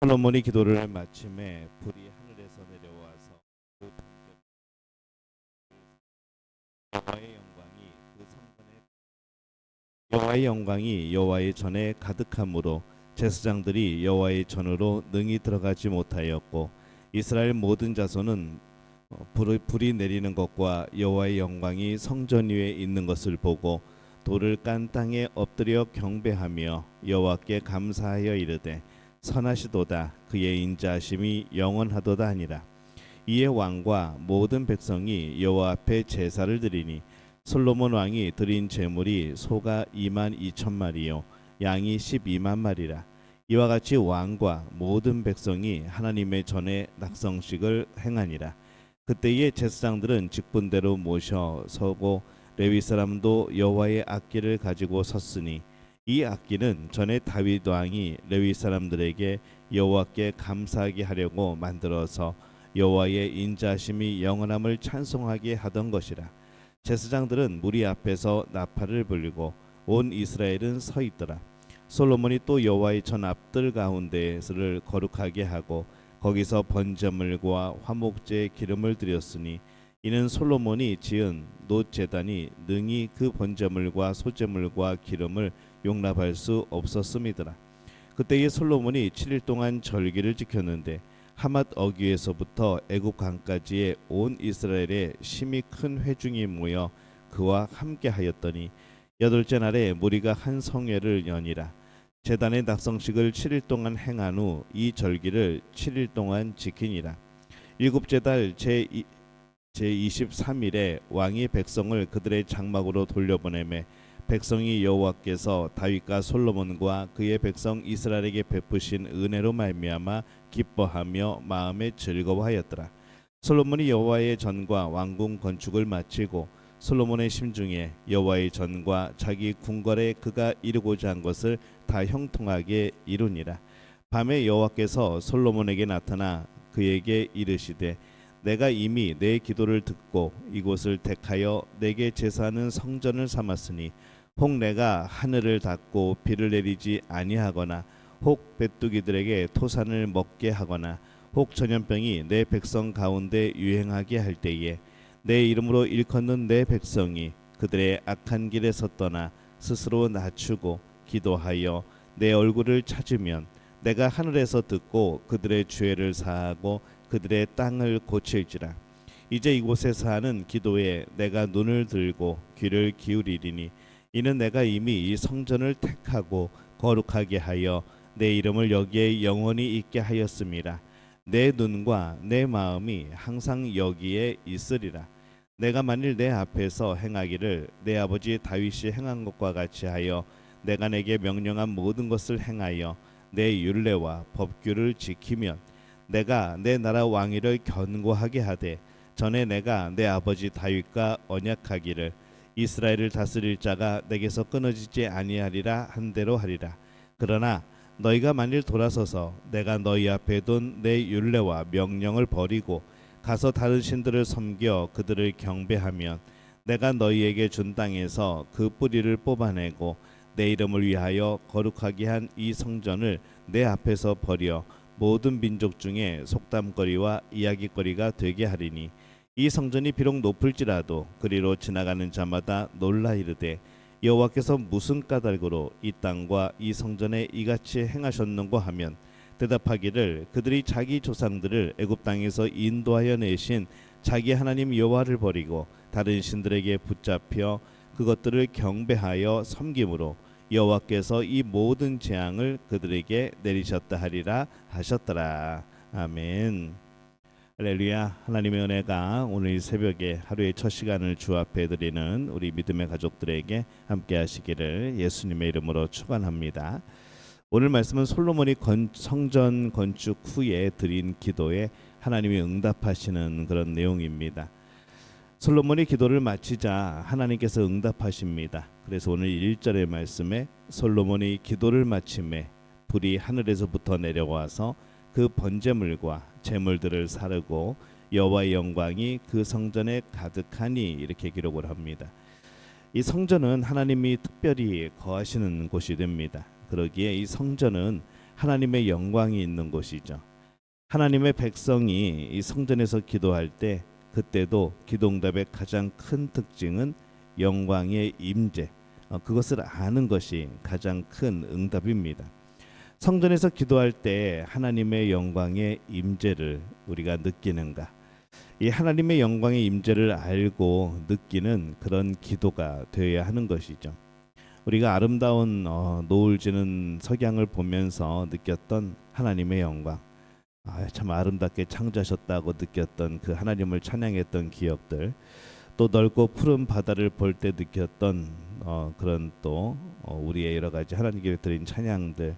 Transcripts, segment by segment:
솔로몬이 기도를 마침에 불이 하늘에서 내려와서 그 여호와의 영광이 그 성전에 여호와의 영광이 여호와의 전에 가득함으로 제사장들이 여호와의 전으로 능히 들어가지 못하였고 이스라엘 모든 자손은 불이 내리는 것과 여호와의 영광이 성전 위에 있는 것을 보고 돌을 깐 땅에 엎드려 경배하며 여호와께 감사하여 이르되 선하시도다 그의 인자하심이 영원하도다 하니라. 이에 왕과 모든 백성이 여호와 앞에 제사를 드리니 솔로몬 왕이 드린 제물이 소가 2만 2천 마리요 양이 12만 마리라. 이와 같이 왕과 모든 백성이 하나님의 전에 낙성식을 행하니라. 그때에 제사장들은 직분대로 모셔 서고 레위 사람도 여호와의 악기를 가지고 섰으니 이 악기는 전에 다윗 왕이 레위 사람들에게 여호와께 감사하게 하려고 만들어서 여호와의 인자하심이 영원함을 찬송하게 하던 것이라. 제사장들은 무리 앞에서 나팔을 불리고 온 이스라엘은 서 있더라. 솔로몬이 또 여호와의 전 앞들 가운데를 거룩하게 하고 거기서 번제물과 화목제의 기름을 드렸으니 이는 솔로몬이 지은 놋 제단이 능히 그 번제물과 소제물과 기름을 용납할 수 없었음이더라. 그때에 솔로몬이 7일 동안 절기를 지켰는데 하맛 어귀에서부터 애굽 강까지의 온 이스라엘에 심히 큰 회중이 모여 그와 함께 하였더니 여덟째 날에 무리가 한 성회를 여니라. 제단의 낙성식을 7일 동안 행한 후 이 절기를 7일 동안 지키니라. 일곱째 달 제23일에 왕이 백성을 그들의 장막으로 돌려보내매 백성이 여호와께서 다윗과 솔로몬과 그의 백성 이스라엘에게 베푸신 은혜로 말미암아 기뻐하며 마음에 즐거워하였더라. 솔로몬이 여호와의 전과 왕궁 건축을 마치고 솔로몬의 심중에 여호와의 전과 자기 궁궐에 그가 이루고자 한 것을 다 형통하게 이루니라. 밤에 여호와께서 솔로몬에게 나타나 그에게 이르시되 내가 이미 내 기도를 듣고 이곳을 택하여 내게 제사하는 성전을 삼았으니 혹 내가 하늘을 닫고 비를 내리지 아니하거나 혹 베뚜기들에게 토산을 먹게 하거나 혹 전염병이 내 백성 가운데 유행하게 할 때에 내 이름으로 일컫는 내 백성이 그들의 악한 길에서 떠나 스스로 낮추고 기도하여 내 얼굴을 찾으면 내가 하늘에서 듣고 그들의 죄를 사하고 그들의 땅을 고칠지라. 이제 이곳에 사는 기도에 내가 눈을 들고 귀를 기울이리니 이는 내가 이미 이 성전을 택하고 거룩하게 하여 내 이름을 여기에 영원히 있게 하였음이라. 내 눈과 내 마음이 항상 여기에 있으리라. 내가 만일 내 앞에서 행하기를 내 아버지 다윗이 행한 것과 같이 하여 내가 내게 명령한 모든 것을 행하여 내 율례와 법규를 지키면 내가 내 나라 왕위를 견고하게 하되 전에 내가 내 아버지 다윗과 언약하기를 이스라엘을 다스릴 자가 내게서 끊어지지 아니하리라 한 대로 하리라. 그러나 너희가 만일 돌아서서 내가 너희 앞에 둔 내 율례와 명령을 버리고 가서 다른 신들을 섬겨 그들을 경배하면 내가 너희에게 준 땅에서 그 뿌리를 뽑아내고 내 이름을 위하여 거룩하게 한 이 성전을 내 앞에서 버려 모든 민족 중에 속담거리와 이야기거리가 되게 하리니 이 성전이 비록 높을지라도 그리로 지나가는 자마다 놀라 이르되 여호와께서 무슨 까닭으로 이 땅과 이 성전에 이같이 행하셨는고 하면 대답하기를 그들이 자기 조상들을 애굽 땅에서 인도하여 내신 자기 하나님 여호와를 버리고 다른 신들에게 붙잡혀 그것들을 경배하여 섬김으로 여호와께서 이 모든 재앙을 그들에게 내리셨다 하리라 하셨더라. 아멘. 할렐루야. 하나님의 은혜가 오늘 이 새벽에 하루의 첫 시간을 주 앞에 드리는 우리 믿음의 가족들에게 함께 하시기를 예수님의 이름으로 축원합니다. 오늘 말씀은 솔로몬이 성전 건축 후에 드린 기도에 하나님이 응답하시는 그런 내용입니다. 솔로몬이 기도를 마치자 하나님께서 응답하십니다. 그래서 오늘 1절의 말씀에 솔로몬이 기도를 마침에 불이 하늘에서부터 내려와서 그 번제물과 제물들을 사르고 여호와의 영광이 그 성전에 가득하니 이렇게 기록을 합니다. 이 성전은 하나님이 특별히 거하시는 곳이 됩니다. 그러기에 이 성전은 하나님의 영광이 있는 곳이죠. 하나님의 백성이 이 성전에서 기도할 때 그때도 기도응답의 가장 큰 특징은 영광의 임재, 그것을 아는 것이 가장 큰 응답입니다. 성전에서 기도할 때 하나님의 영광의 임재를 우리가 느끼는가? 이 하나님의 영광의 임재를 알고 느끼는 그런 기도가 되어야 하는 것이죠. 우리가 아름다운 노을 지는 석양을 보면서 느꼈던 하나님의 영광, 참 아름답게 창조하셨다고 느꼈던 그 하나님을 찬양했던 기억들, 또 넓고 푸른 바다를 볼 때 느꼈던 그런 또 우리의 여러 가지 하나님께 드린 찬양들,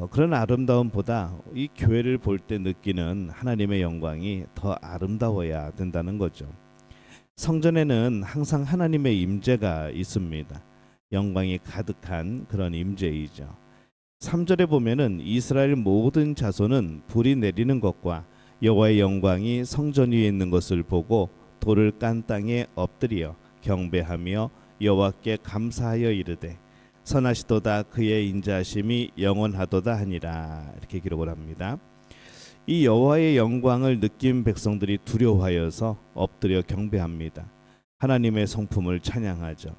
그런 아름다움보다 이 교회를 볼 때 느끼는 하나님의 영광이 더 아름다워야 된다는 거죠. 성전에는 항상 하나님의 임재가 있습니다. 영광이 가득한 그런 임재이죠. 3절에 보면은 이스라엘 모든 자손은 불이 내리는 것과 여호와의 영광이 성전 위에 있는 것을 보고 돌을 깐 땅에 엎드려 경배하며 여호와께 감사하여 이르되 선하시도다 그의 인자하심이 영원하도다 하니라. 이렇게 기록을 합니다. 이 여호와의 영광을 느낀 백성들이 두려워하여서 엎드려 경배합니다. 하나님의 성품을 찬양하죠.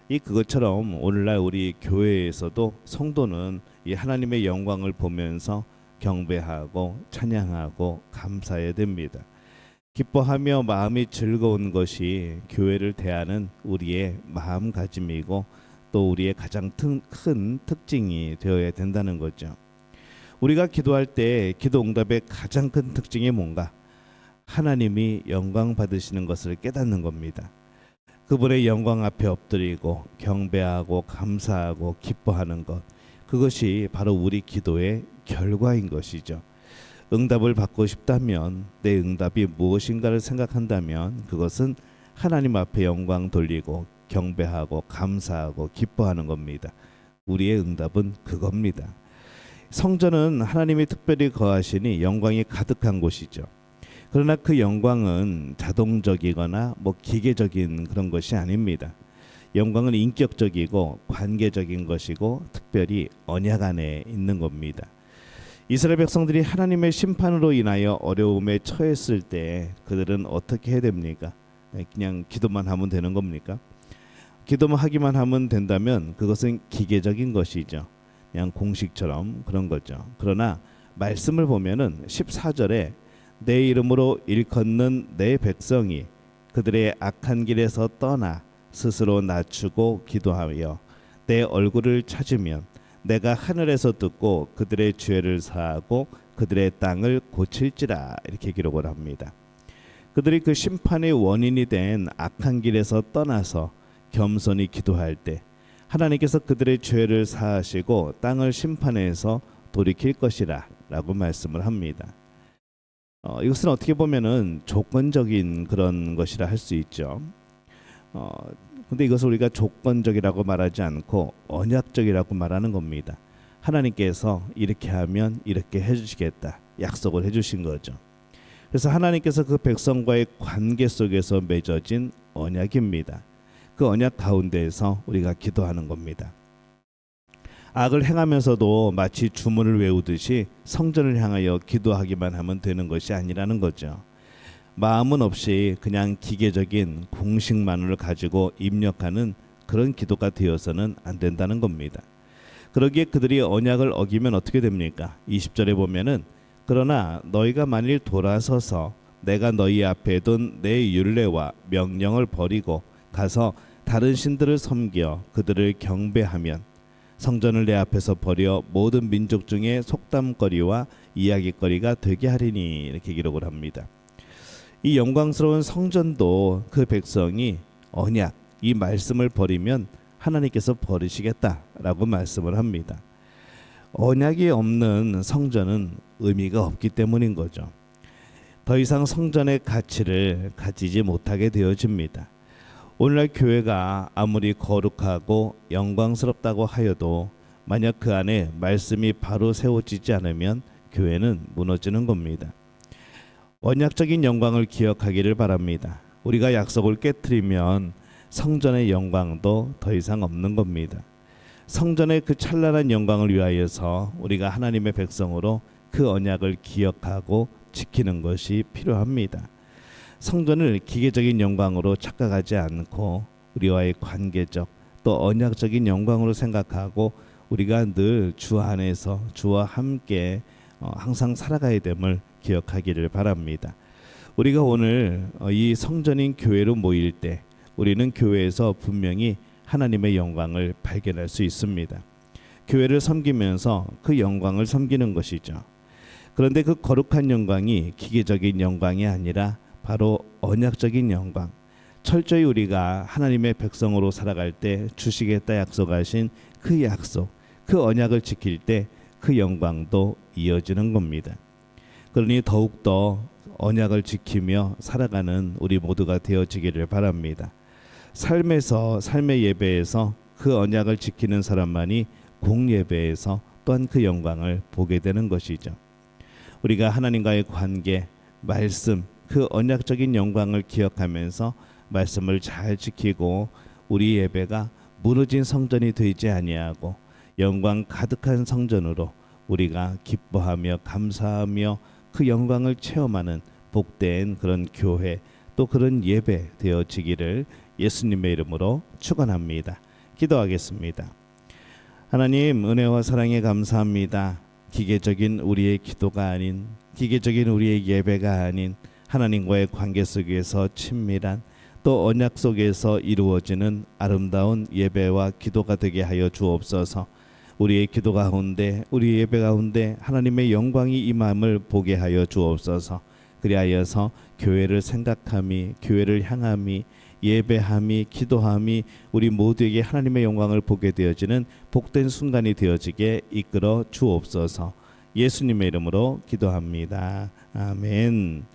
이 그것처럼 오늘날 우리 교회에서도 성도는 이 하나님의 영광을 보면서 경배하고 찬양하고 감사해야 됩니다. 기뻐하며 마음이 즐거운 것이 교회를 대하는 우리의 마음가짐이고 또 우리의 가장 큰 특징이 되어야 된다는 거죠. 우리가 기도할 때 기도 응답의 가장 큰 특징이 뭔가? 하나님이 영광 받으시는 것을 깨닫는 겁니다. 그분의 영광 앞에 엎드리고 경배하고 감사하고 기뻐하는 것, 그것이 바로 우리 기도의 결과인 것이죠. 응답을 받고 싶다면, 내 응답이 무엇인가를 생각한다면 그것은 하나님 앞에 영광 돌리고 경배하고 감사하고 기뻐하는 겁니다. 우리의 응답은 그겁니다. 성전은 하나님이 특별히 거하시니 영광이 가득한 곳이죠. 그러나 그 영광은 자동적이거나 기계적인 그런 것이 아닙니다. 영광은 인격적이고 관계적인 것이고 특별히 언약 안에 있는 겁니다. 이스라엘 백성들이 하나님의 심판으로 인하여 어려움에 처했을 때 그들은 어떻게 해야 됩니까? 그냥 기도만 하면 되는 겁니까? 기도만 하기만 하면 된다면 그것은 기계적인 것이죠. 그냥 공식처럼 그런 거죠. 그러나 말씀을 보면은 14절에 내 이름으로 일컫는 내 백성이 그들의 악한 길에서 떠나 스스로 낮추고 기도하여 내 얼굴을 찾으면 내가 하늘에서 듣고 그들의 죄를 사하고 그들의 땅을 고칠지라. 이렇게 기록을 합니다. 그들이 그 심판의 원인이 된 악한 길에서 떠나서 겸손히 기도할 때 하나님께서 그들의 죄를 사하시고 땅을 심판해서 돌이킬 것이라 라고 말씀을 합니다. 이것은 어떻게 보면은 조건적인 그런 것이라 할 수 있죠. 근데 이것을 우리가 조건적이라고 말하지 않고 언약적이라고 말하는 겁니다. 하나님께서 이렇게 하면 이렇게 해주시겠다 약속을 해주신 거죠. 그래서 하나님께서 그 백성과의 관계 속에서 맺어진 언약입니다. 그 언약 가운데에서 우리가 기도하는 겁니다. 악을 행하면서도 마치 주문을 외우듯이 성전을 향하여 기도하기만 하면 되는 것이 아니라는 거죠. 마음은 없이 그냥 기계적인 공식만을 가지고 입력하는 그런 기도가 되어서는 안 된다는 겁니다. 그러기에 그들이 언약을 어기면 어떻게 됩니까? 20절에 보면은 그러나 너희가 만일 돌아서서 내가 너희 앞에 둔 내 율례와 명령을 버리고 가서 다른 신들을 섬겨 그들을 경배하면 성전을 내 앞에서 버려 모든 민족 중에 속담거리와 이야기거리가 되게 하리니. 이렇게 기록을 합니다. 이 영광스러운 성전도 그 백성이 언약, 이 말씀을 버리면 하나님께서 버리시겠다라고 말씀을 합니다. 언약이 없는 성전은 의미가 없기 때문인 거죠. 더 이상 성전의 가치를 가지지 못하게 되어집니다. 오늘날 교회가 아무리 거룩하고 영광스럽다고 하여도 만약 그 안에 말씀이 바로 세워지지 않으면 교회는 무너지는 겁니다. 언약적인 영광을 기억하기를 바랍니다. 우리가 약속을 깨트리면 성전의 영광도 더 이상 없는 겁니다. 성전의 그 찬란한 영광을 위하여서 우리가 하나님의 백성으로 그 언약을 기억하고 지키는 것이 필요합니다. 성전을 기계적인 영광으로 착각하지 않고 우리와의 관계적 또 언약적인 영광으로 생각하고 우리가 늘 주 안에서 주와 함께 항상 살아가야 됨을 기억하기를 바랍니다. 우리가 오늘 이 성전인 교회로 모일 때 우리는 교회에서 분명히 하나님의 영광을 발견할 수 있습니다. 교회를 섬기면서 그 영광을 섬기는 것이죠. 그런데 그 거룩한 영광이 기계적인 영광이 아니라 바로 언약적인 영광, 철저히 우리가 하나님의 백성으로 살아갈 때 주시겠다 약속하신 그 약속, 그 언약을 지킬 때 그 영광도 이어지는 겁니다. 그러니 더욱더 언약을 지키며 살아가는 우리 모두가 되어지기를 바랍니다. 삶의 예배에서 그 언약을 지키는 사람만이 공예배에서 또한 그 영광을 보게 되는 것이죠. 우리가 하나님과의 관계, 말씀, 그 언약적인 영광을 기억하면서 말씀을 잘 지키고 우리 예배가 무너진 성전이 되지 아니하고 영광 가득한 성전으로 우리가 기뻐하며 감사하며 그 영광을 체험하는 복된 그런 교회 또 그런 예배 되어지기를 예수님의 이름으로 축원합니다. 기도하겠습니다. 하나님, 은혜와 사랑에 감사합니다. 기계적인 우리의 기도가 아닌, 기계적인 우리의 예배가 아닌 하나님과의 관계 속에서 친밀한 또 언약 속에서 이루어지는 아름다운 예배와 기도가 되게 하여 주옵소서. 우리의 기도 가운데, 우리의 예배 가운데 하나님의 영광이 임함을 보게 하여 주옵소서. 그리하여서 교회를 생각함이, 교회를 향함이, 예배함이, 기도함이 우리 모두에게 하나님의 영광을 보게 되어지는 복된 순간이 되어지게 이끌어 주옵소서. 예수님의 이름으로 기도합니다. 아멘.